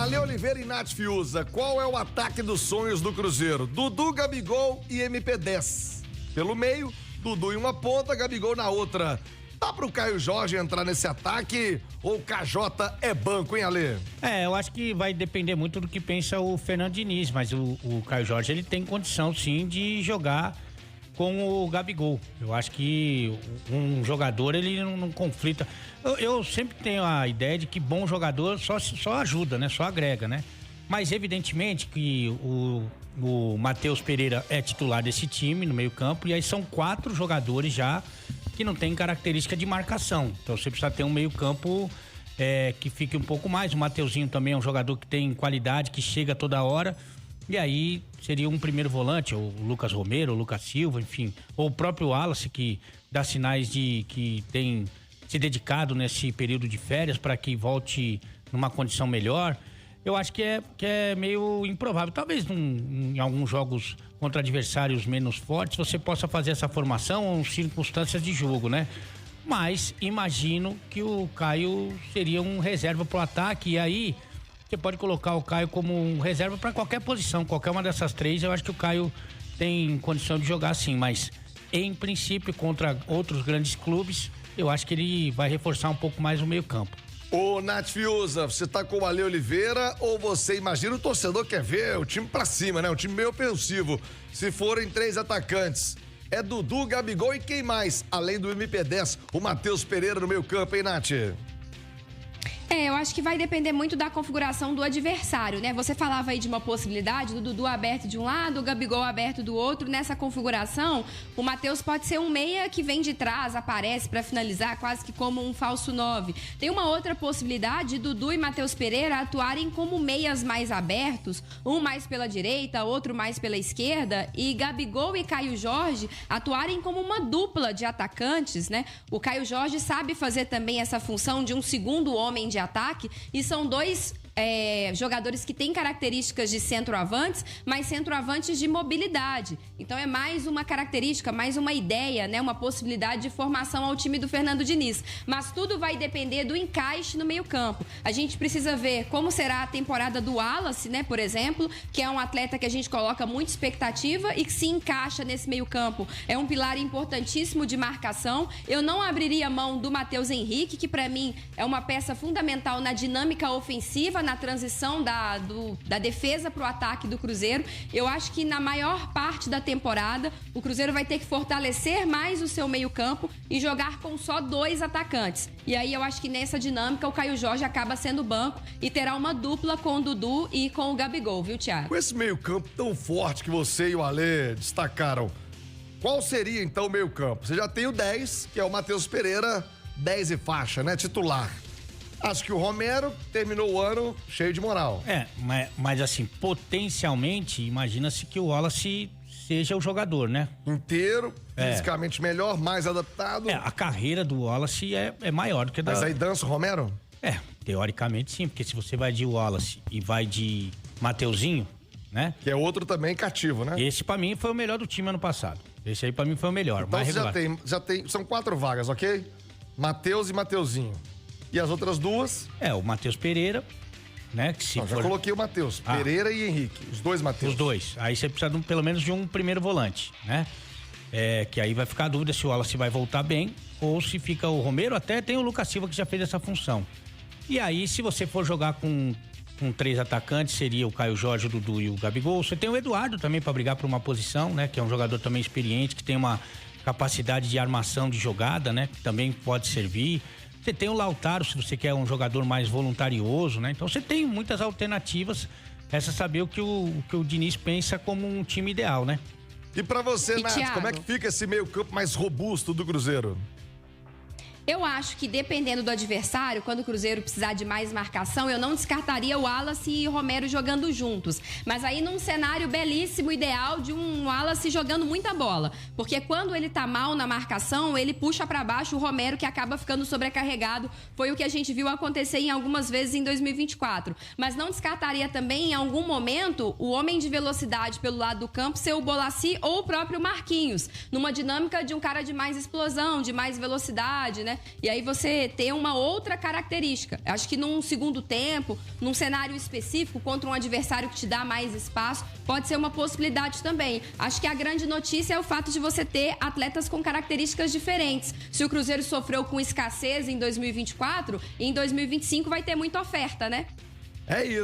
Ale Oliveira e Nath Fiuza, qual é o ataque dos sonhos do Cruzeiro? Dudu, Gabigol e MP10. Pelo meio, Dudu em uma ponta, Gabigol na outra. Dá pro Caio Jorge entrar nesse ataque ou o KJ é banco, hein, Ale? Eu acho que vai depender muito do que pensa o Fernando Diniz, mas o Caio Jorge, ele tem condição sim de jogar com o Gabigol. Eu acho que um jogador, ele não conflita. Eu sempre tenho a ideia de que bom jogador só ajuda, né? Só agrega, né? Mas evidentemente que o Matheus Pereira é titular desse time no meio campo, e aí são 4 jogadores já que não tem característica de marcação. Então você precisa ter um meio campo que fique um pouco mais. O Mateuzinho também é um jogador que tem qualidade, que chega toda hora. E aí seria um primeiro volante, o Lucas Romero, o Lucas Silva, enfim. Ou o próprio Wallace, que dá sinais de que tem se dedicado nesse período de férias para que volte numa condição melhor. Eu acho que é meio improvável. Talvez em alguns jogos contra adversários menos fortes você possa fazer essa formação ou circunstâncias de jogo, né? Mas imagino que o Caio seria um reserva pro ataque, e aí você pode colocar o Caio como um reserva para qualquer posição, qualquer uma dessas 3. Eu acho que o Caio tem condição de jogar sim, mas em princípio contra outros grandes clubes, eu acho que ele vai reforçar um pouco mais o meio campo. Ô, Nath Fiuza, você tá com o Ale Oliveira ou você imagina o torcedor quer ver o time pra cima, né? Um time meio ofensivo. Se forem 3 atacantes, é Dudu, Gabigol e quem mais? Além do MP10, o Matheus Pereira no meio campo, hein, Nath? Eu acho que vai depender muito da configuração do adversário, né? Você falava aí de uma possibilidade do Dudu aberto de um lado, o Gabigol aberto do outro. Nessa configuração, o Matheus pode ser um meia que vem de trás, aparece para finalizar, quase que como um falso 9. Tem uma outra possibilidade de Dudu e Matheus Pereira atuarem como meias mais abertos, um mais pela direita, outro mais pela esquerda, e Gabigol e Caio Jorge atuarem como uma dupla de atacantes, né? O Caio Jorge sabe fazer também essa função de um segundo homem de ataque, e são 2 jogadores que têm características de centroavantes, mas centroavantes de mobilidade. Então é mais uma característica, mais uma ideia, né? Uma possibilidade de formação ao time do Fernando Diniz. Mas tudo vai depender do encaixe no meio-campo. A gente precisa ver como será a temporada do Wallace, né? Por exemplo, que é um atleta que a gente coloca muita expectativa e que se encaixa nesse meio-campo. É um pilar importantíssimo de marcação. Eu não abriria mão do Matheus Henrique, que para mim é uma peça fundamental na dinâmica ofensiva, na transição da defesa para o ataque do Cruzeiro. Eu acho que na maior parte da temporada o Cruzeiro vai ter que fortalecer mais o seu meio-campo e jogar com só 2 atacantes. E aí eu acho que nessa dinâmica o Caio Jorge acaba sendo banco e terá uma dupla com o Dudu e com o Gabigol, viu, Thiago? Com esse meio-campo tão forte que você e o Ale destacaram, qual seria então o meio-campo? Você já tem o 10, que é o Matheus Pereira, 10 e faixa, né? Titular. Acho que o Romero terminou o ano cheio de moral. Mas assim, potencialmente, imagina-se que o Wallace seja o jogador, né? Inteiro, fisicamente melhor, mais adaptado. A carreira do Wallace é maior do que da... Mas aí dança o Romero? Teoricamente sim, porque se você vai de Wallace e vai de Mateuzinho, né? Que é outro também cativo, né? Esse pra mim foi o melhor do time ano passado. Esse aí pra mim foi o melhor. Então você já tem, são 4 vagas, ok? Matheus e Mateuzinho. E as outras 2? O Matheus Pereira, né? Que se já coloquei o Matheus, Pereira e Henrique, os 2 Matheus. Os 2. Aí você precisa pelo menos de um primeiro volante, né? Que aí vai ficar a dúvida se o Wallace vai voltar bem ou se fica o Romero. Até tem o Lucas Silva que já fez essa função. E aí, se você for jogar com 3 atacantes, seria o Caio Jorge, o Dudu e o Gabigol. Você tem o Eduardo também para brigar por uma posição, né? Que é um jogador também experiente, que tem uma capacidade de armação de jogada, né? Que também pode servir. Você tem o Lautaro, se você quer um jogador mais voluntarioso, né? Então você tem muitas alternativas. Resta saber o que o Diniz pensa como um time ideal, né? E pra você, Nath, Thiago, como é que fica esse meio campo mais robusto do Cruzeiro? Eu acho que dependendo do adversário, quando o Cruzeiro precisar de mais marcação, eu não descartaria o Wallace e o Romero jogando juntos. Mas aí num cenário belíssimo, ideal de um Wallace jogando muita bola. Porque quando ele tá mal na marcação, ele puxa pra baixo o Romero, que acaba ficando sobrecarregado. Foi o que a gente viu acontecer em algumas vezes em 2024. Mas não descartaria também, em algum momento, o homem de velocidade pelo lado do campo ser o Bolassi ou o próprio Marquinhos. Numa dinâmica de um cara de mais explosão, de mais velocidade, né? né? E aí você tem uma outra característica. Acho que num segundo tempo, num cenário específico, contra um adversário que te dá mais espaço, pode ser uma possibilidade também. Acho que a grande notícia é o fato de você ter atletas com características diferentes. Se o Cruzeiro sofreu com escassez em 2024, em 2025 vai ter muita oferta, né? É isso.